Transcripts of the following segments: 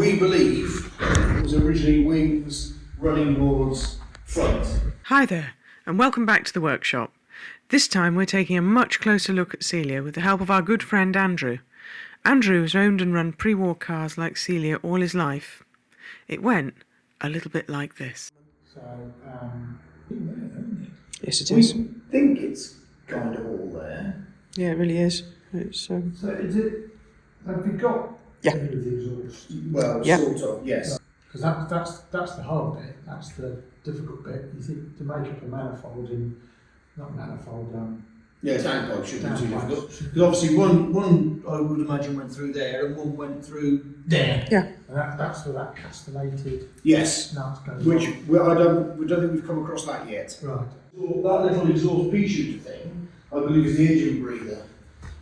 we believe it was originally wings running towards front. Hi there, and welcome back to the workshop. This time we're taking a much closer look at Celia with the help of our good friend Andrew. Andrew has owned and run pre-war cars like Celia all his life. It went a little bit like this. So, Yes, it We is. think it's kind of all there. Yeah, it really is. It's so is it, have you got Yeah. any of the exhaust? Well, Yeah. sort of, yes. Because that's the hard bit, that's the difficult bit. You think to make up a manifold not manifold, Yeah, tank pipe shouldn't be too downpipes. difficult. Because obviously one I would imagine went through there and one went through there. Yeah. And that's where that castellated Yes. nut goes Which on. we don't think we've come across that yet. Right. So that little exhaust pea shooter thing, I believe, is the engine breather.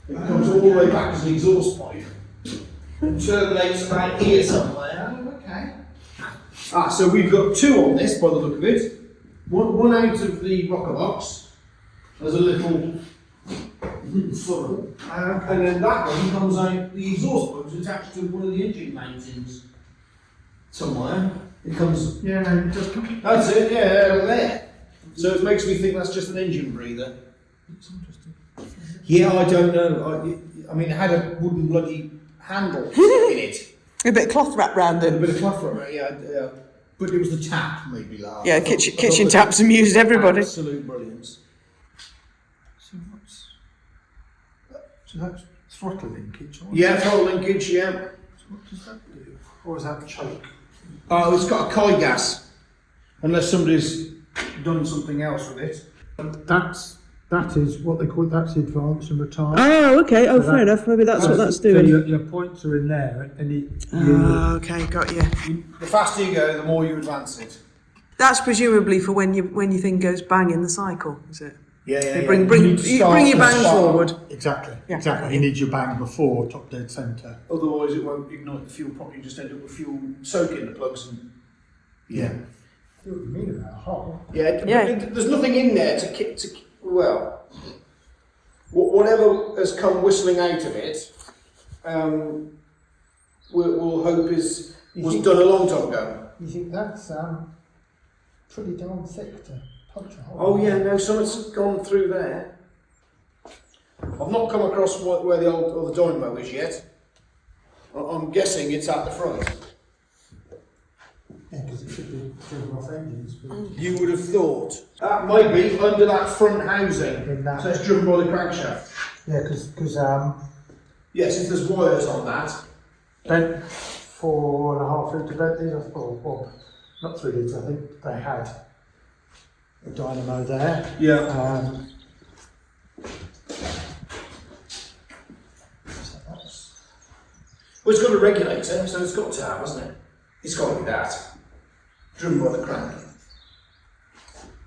It comes all the way back as an exhaust pipe and terminates about here somewhere. Oh, okay. So we've got two on this by the look of it. One out of the rocker box. There's a little funnel. And then that one comes out, the exhaust pipe is attached to one of the engine mountings somewhere. It comes. Yeah, no, it does come. That's it, yeah, over there. So it makes me think that's just an engine breather. It's interesting. Yeah, I don't know. I mean, it had a wooden bloody handle in it. A bit of cloth wrapped round A it. bit of cloth from it, yeah. But it was the tap made me laugh. Yeah, I thought kitchen the taps amused everybody. Absolute brilliance. So that's throttle linkage, right? Yeah, throttle linkage, yeah. So what does that do? Or is that choke? Oh, it's got a Kai gas. Unless somebody's done something else with it. That is what they call that's the advance and retard. Oh, okay. Oh, So fair that- enough. Maybe that's what that's so doing. your points are in there, and Oh, okay, got you. The faster you go, the more you advance it. That's presumably for when your thing goes bang in the cycle, is it? Yeah. You bring your bang forward. Exactly, Yeah. exactly. You need your bang before top dead centre. Otherwise, it won't ignite the fuel properly. You just end up with fuel soaking the plugs and. Yeah. See what you mean about a hole? Yeah. Yeah. There's nothing in there well, whatever has come whistling out of it, we'll hope was done a long time ago. You think that's pretty darn thick to punch a hole? Oh yeah, no, something's gone through there. I've not come across where the old dynamo is yet. I'm guessing it's at the front. Yeah, because it should be driven off engines. But You would have thought. That might be under that front housing. In that- So it's driven by the crankshaft. yeah, because Yes, if there's wires on that. Bent 4.5 litre Bentleys, or not 3 litres, I think they had a dynamo there. Yeah. So that's, Well, it's got a regulator, so it's got to have, hasn't it? It's got to be that. Driven by the crank.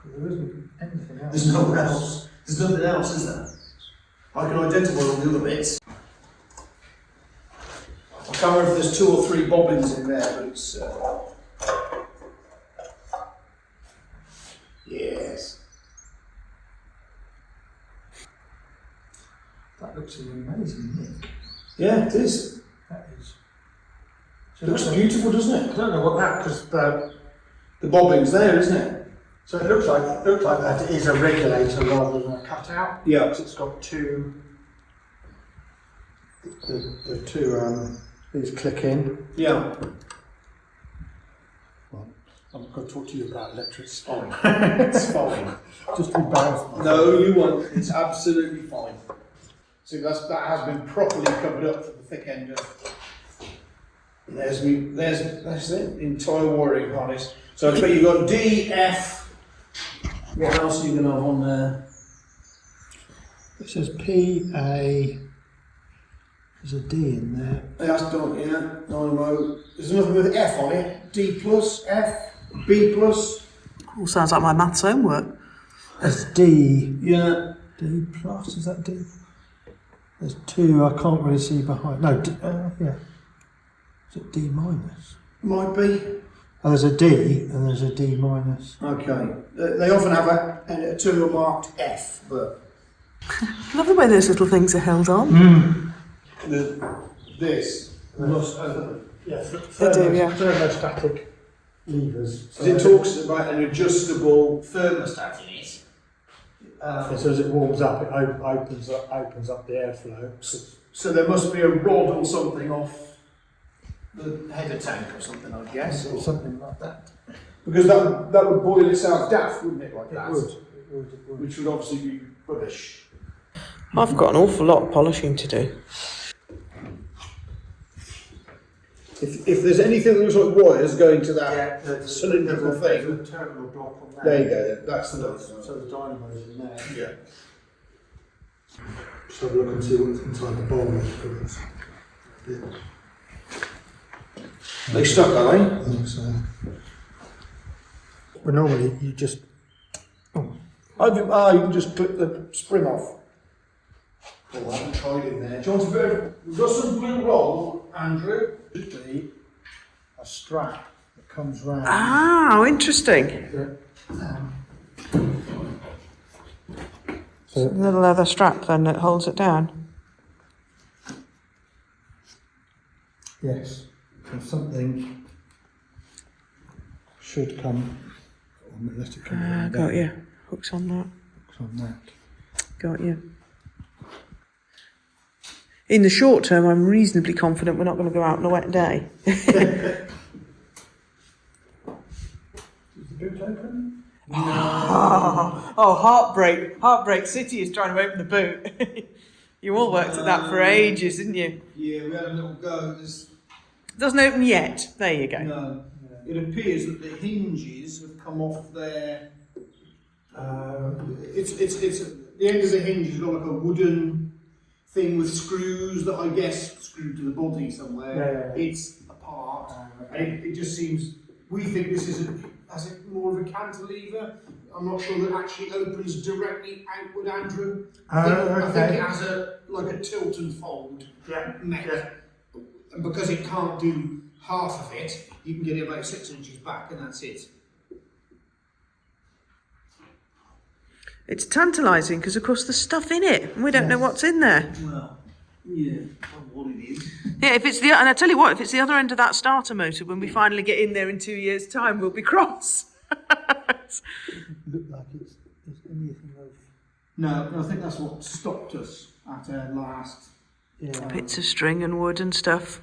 there isn't anything else. There's nothing else. There's nothing else, is there? I can identify all the other bits. I can't remember if there's 2 or 3 bobbins in there, but it's. Yes. That looks an amazing nick. Yeah, it is. That is. It looks beautiful, doesn't I it? don't know what that, because The bobbin's there, isn't it? so it looks like that is a regulator rather than a cutout. Yeah. Because it's got two. The two these click in. Yeah. Well, I'm going to talk to you about electrics. Fine. It's fine. Just to embarrass myself. No, you won't. It's absolutely fine. See, that has been properly covered up for the thick end of. There's it, the entire wiring harness. So I bet you've got D, F. What else are you going to have on there? It says P, A. There's a D in there. That's done, yeah. Dynamo. There's nothing with F on it. D plus, F, B plus. All sounds like my maths homework. There's D. Yeah. D plus, is that D? There's 2, I can't really see behind. No, yeah. Is it D minus? Might be. Oh, there's a D and there's a D minus. Okay. They often have a terminal marked F, but. Love the way those little things are held on. This must Yeah, They do, yeah. thermostatic levers. Because it talks about an adjustable thermostat in it. So as it warms up, it opens up the airflow. So there must be a rod or something off the header tank or something, I guess. Or something like that. Because that would boil itself daft, wouldn't it, like that? It would. Which would obviously be rubbish. I've got an awful lot of polishing to do. If there's anything that looks like wires going to that cylindrical thing, there's a terminal block on there. there you go, that's the one. So the dynamo's in there. Yeah. Just have a look and see what's inside the bowl. They stuck, are they? I think so. Well, normally you just. You can just clip the spring off. Oh, I haven't tried in there. Do you want a bit of, we've got some blue roll, Andrew. Should be a strap that comes round. Ah, interesting. So A little leather strap then that holds it down. yes, so something should come. Let it come around Got there. you. Hooks on that. Hooks on that. Got you. In the short term, I'm reasonably confident we're not going to go out on a wet day. Is the boot open? Oh, heartbreak. Heartbreak City is trying to open the boot. You all worked at that for ages, didn't you? Yeah, we had a little go. Doesn't open yet. There you go. No, it appears that the hinges have come off there. It's at the end of the hinge has got like a wooden thing with screws that I guess screwed to the body somewhere. Yeah. It's apart, and it just seems. We think this is more of a cantilever. I'm not sure that actually opens directly outward, Andrew. I think it has like a tilt and fold neck, and because it can't do half of it, you can get it about 6 inches back, and that's it. It's tantalising because, of course, there's stuff in it and we don't know what's in there. Well, yeah, that's what it is. Yeah, and I tell you what, if it's the other end of that starter motor, when we finally get in there in 2 years' time, we'll be cross. Look like it's anything of. No, I think that's what stopped us at our last. Yeah. Bits of string and wood and stuff.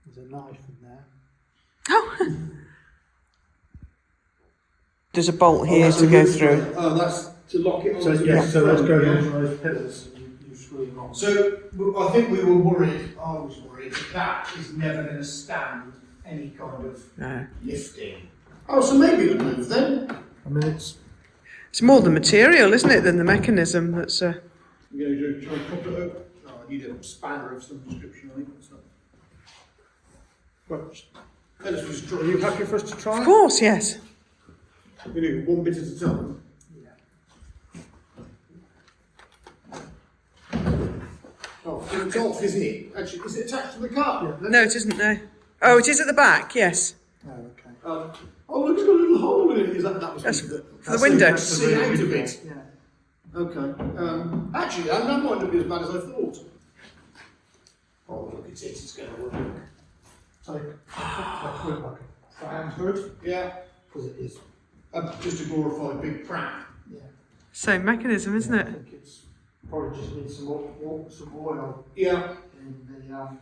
There's a knife in there. Oh! There's a bolt here to go through. Oh, that's to lock it on. So yes, so let's go on those pillars and you screw them on. So I think we were worried. I was worried that is never going to stand any kind of No. lifting. Oh, so maybe it'll move then. I mean, it's It's more the material, isn't it, than the mechanism that's... We're going to try and pop it up. Oh, I need a spanner of some description, I think. So. Right. Let's just try. Are you happy for us to try? Of course, yes. We do one bit at a time. Oh, it's off, isn't it? Actually, is it attached to the car? Yeah. No, it isn't, no. Oh, it is at the back, yes. Oh, okay. Oh, look, it's got a little hole in it. Is that was That's the for the window. see out of it. Yeah. Okay. Actually, that might not be as bad as I thought. Oh, look at it. It's going to work. So, I put it like a fan hood Yeah. because it is. Just a glorified big pram. Yeah. Same mechanism, isn't I it? think it's probably just needs some oil Yeah. in the On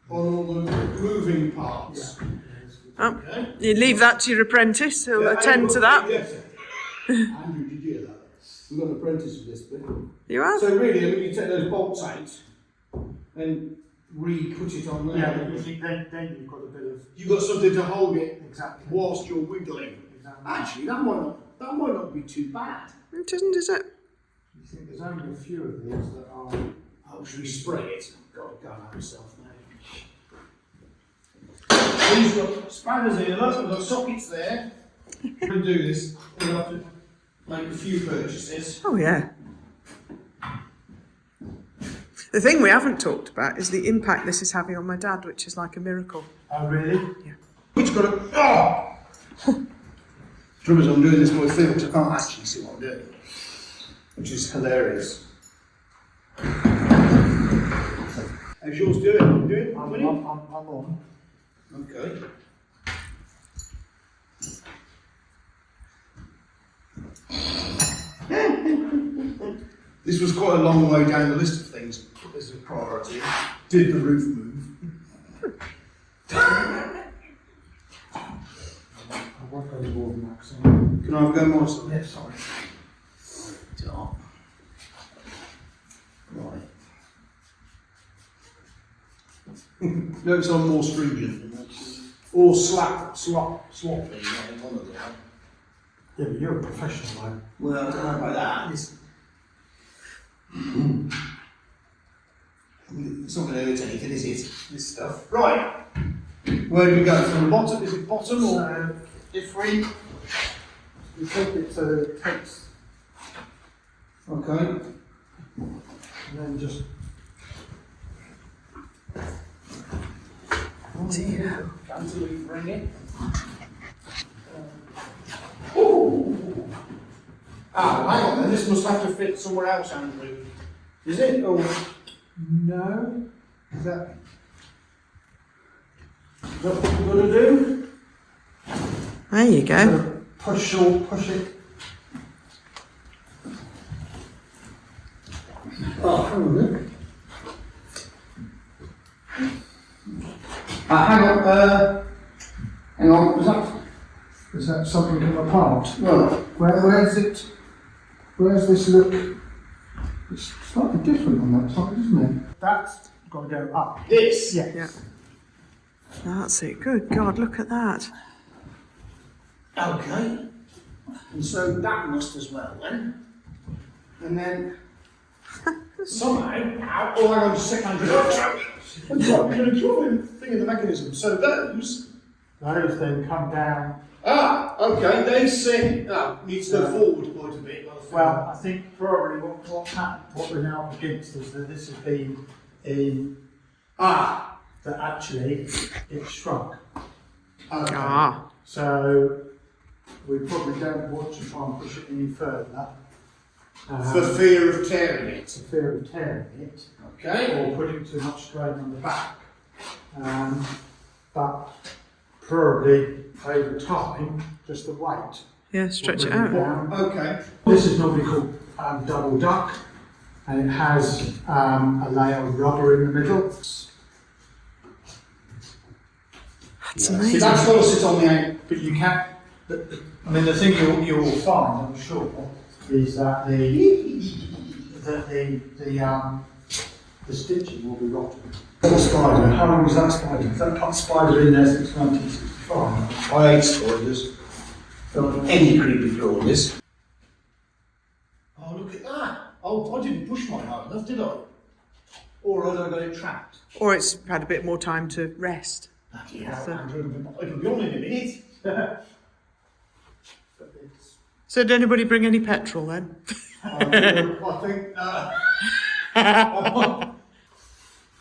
all the moving parts. Oh, Okay. you leave that to your apprentice, who'll attend to that. Yes. Andrew, did you hear that? We've got an apprentice for this bit. You are? So really, I mean, you take those bolts out and re-put it on there. Yeah, you think then you've got a bit of You've got something to hold it exactly. whilst you're wiggling. Exactly. Actually, that might not be too bad. It isn't, is it? You think there's only a few of these that are. Oh, should we spray it? God, go and have yourself now. We've got spanners here, look, we've got sockets there. We can do this. We'll have to make a few purchases. Oh, yeah. The thing we haven't talked about is the impact this is having on my dad, which is like a miracle. Oh, really? Yeah. It's got a. Oh! Trouble is, I'm doing this by film, so I can't actually see what I'm doing, which is hilarious. How's yours doing? You doing? I'm Winnie? on. Okay. This was quite a long way down the list of things to put as a priority. Did the roof move? I won't go to war max. Can I have a go more? Sorry. Yeah, sorry. Top. Right. Notice I'm more stringent. Or sloppy. One of them. Yeah, but you're a professional, mate. Well, I don't know about that. It's not going to hurt anything, is it? This stuff. Right. Where do we go? From the bottom? Is it bottom or? So, if we take it to the tapes, Okay. and then just. Until we bring it. Hang on then. This must have to fit somewhere else, Andrew. Is it? Or No. Is that? what we're going to do? There you go. Push it. Oh, hang on then. Hang on. Is that something come apart? Well, Where's it? Where's this look? It's slightly different on that side, isn't it? That's got to go up. this. Yeah. Yeah. That's it. Good God, look at that. Okay. And so that must as well then. And then somehow, oh hang on just a second, Andrew. I'm sorry, we're going to draw a thing in the mechanism. So those then come down. Okay, they sing. Needs to go forward quite a bit. Well, I think probably what happened, what we're now up against is that this has been in. That actually it shrunk. Okay. Ah. So we probably don't want to try and push it any further. For fear of tearing it. For fear of tearing it. Okay. Or putting too much strain on the back. But probably over time, just the weight. Yeah, stretch it will bring out. down. Okay. This is normally called double duck, and it has a layer of rubber in the middle. That's See, amazing. that's got to sit on the end. But you can't. I mean, the thing you'll find, I'm sure, is that the stitching will be rotten. What spider? How long was that spider? That spider in there since 1965. I hate spiders. Don't want any creepy crawlies. Oh, look at that. Oh, I didn't push mine hard enough, did I? Or had I got it trapped? Or it's had a bit more time to rest. Bloody hell, Andrew, it'll be on in a minute. So did anybody bring any petrol then? I think,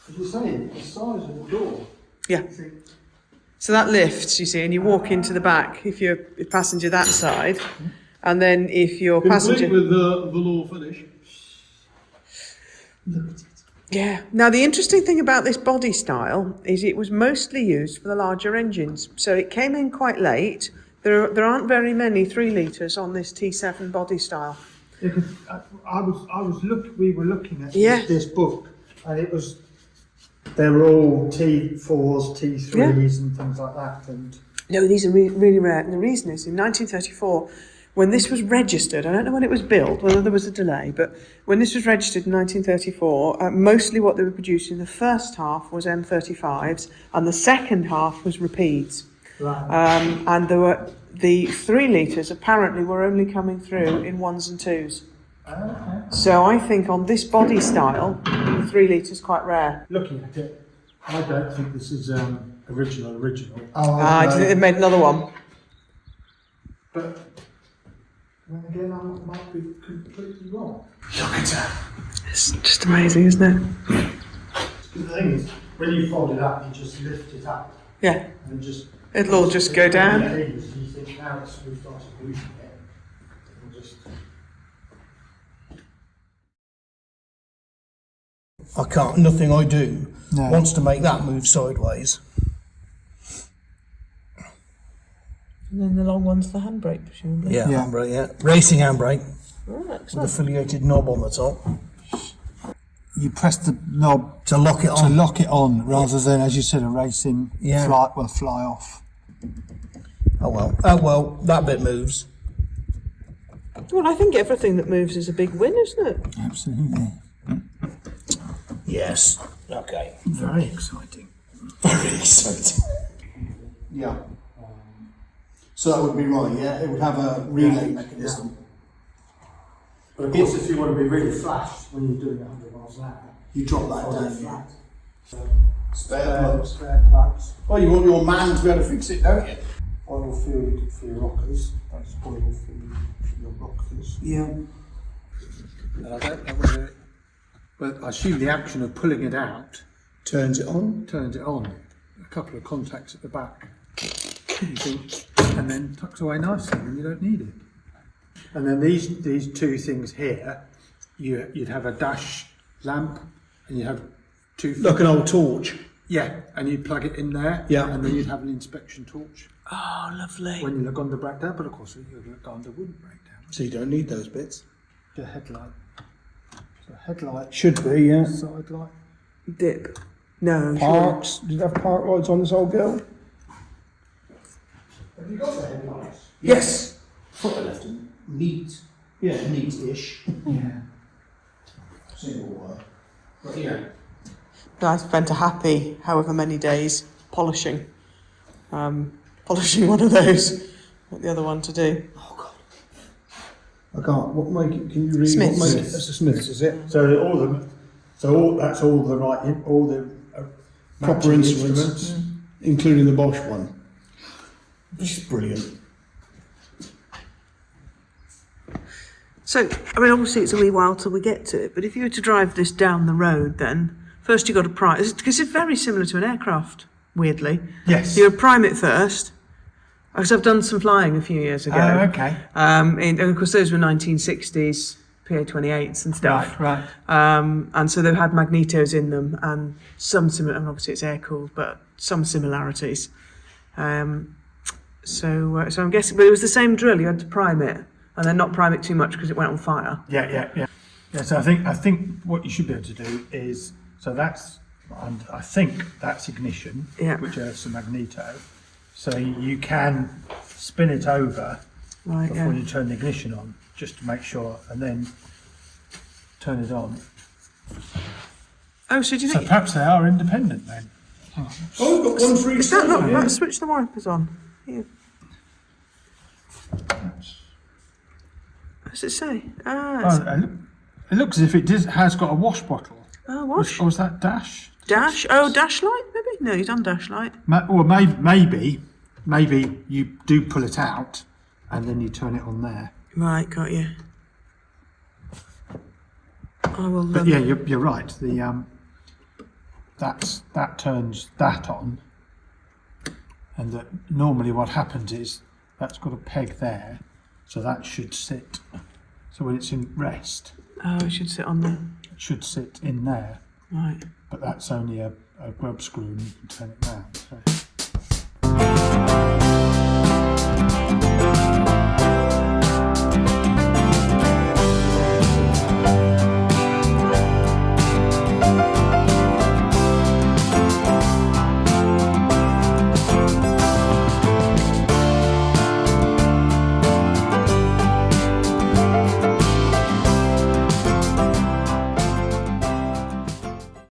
As you say, the size of the door. Yeah. So that lifts, you see, and you walk into the back if you're a passenger that side, and then if you're passenger. with the velour finish. Look at it. Yeah. Now the interesting thing about this body style is it was mostly used for the larger engines, so it came in quite late. There aren't very many 3 litres on this T7 body style. Because we were looking at Yeah. this book, and it was. They were all T4s, T3s, and things like that. And No, these are really rare. And the reason is in 1934, when this was registered, I don't know when it was built, whether there was a delay, but when this was registered in 1934, mostly what they were producing, the first half was M35s, and the second half was repeats. And there were the 3 litres apparently were only coming through in 1s and 2s. okay. So I think on this body style, the 3 litres is quite rare. Looking at it, I don't think this is original. I think they've made another one. But then again, I might be completely wrong. Look at that. It's just amazing, isn't it? The thing is, when you fold it up, you just lift it up, Yeah. and It'll all just go down. You think now we've started moving it. It'll just. I can't, nothing I do No. wants to make that move sideways. And then the long one's the handbrake, presumably. Yeah, Yeah. handbrake, yeah. Racing handbrake Oh, with excellent. affiliated knob on the top You press the knob to lock it to on. lock it on, rather than, as you said, a racing Yeah. flight will fly off. Oh well, that bit moves. Well, I think everything that moves is a big win, isn't it? Absolutely. Yes. Okay. Very exciting. Very exciting. Yeah. So that would be right, yeah? It would have a relay mechanism. But of course, if you want to be really flash when you're doing 100 miles an hour, You drop that hold it down. flat. Spare plugs. Spare plugs. Well, you want your man to be able to fix it, don't you? Oil fluid for your rockers. That's oil fluid for your rockers. Yeah. And I don't know whether it, but I assume the action of pulling it out Turns it on. turns it on. A couple of contacts at the back, you think, and then tucks away nicely, and you don't need it. And then these two things here, you'd have a dash lamp, and you have two. Like an old torch. Yeah, and you'd plug it in there. Yeah. And then you'd have an inspection torch Oh, lovely. when your Lagonda broke down. But of course, your Lagonda wouldn't break down. So you don't need those bits. The headlight. So headlight, Should be, yeah. side light. Dip. No, Parks. Did it have park lights on this old girl? Have you got the headlights? Yes. Thought I left them neat. Yeah, neat-ish. Yeah. Single wire. But yeah. I spent a happy however many days polishing one of those. Got the other one to do. Oh God. I can't. What make it? Can you read? Smiths. What make it? That's a Smiths, is it? So that's all the right, all the Proper matching instruments, including the Bosch one. Which is brilliant. So, I mean, obviously it's a wee while till we get to it, but if you were to drive this down the road, then first you've got to prime, because it's very similar to an aircraft, weirdly. Yes. You prime it first, because I've done some flying a few years ago. Oh, okay. And of course those were 1960s PA-28s and stuff. Right. And so they've had magnetos in them and some similar, and obviously it's air-cooled, but some similarities. So I'm guessing, but it was the same drill, you had to prime it, and then not prime it too much because it went on fire. Yeah. So I think what you should be able to do is, so that's, and I think that's ignition, Yeah. which has a magneto. So you can spin it over Right, before yeah. you turn the ignition on, just to make sure, and then turn it on. Oh, so do you So think, perhaps they are independent then. Oh, we've got one for each is that side, not, yeah. right, switch the wipers on. Here. What does it say? It looks as if it has got a wash bottle. Wash. Or was that dash? Dash? Oh, dash light, maybe? No, you've done dash light. Or maybe you do pull it out and then you turn it on there. Right, got you. I will. But yeah, you're right. The that turns that on, and that normally what happens is that's got a peg there, so that should sit. So when it's in rest, Oh, it should sit on there. it should sit in there. Right. But that's only a grub screw, and you can turn it round. So.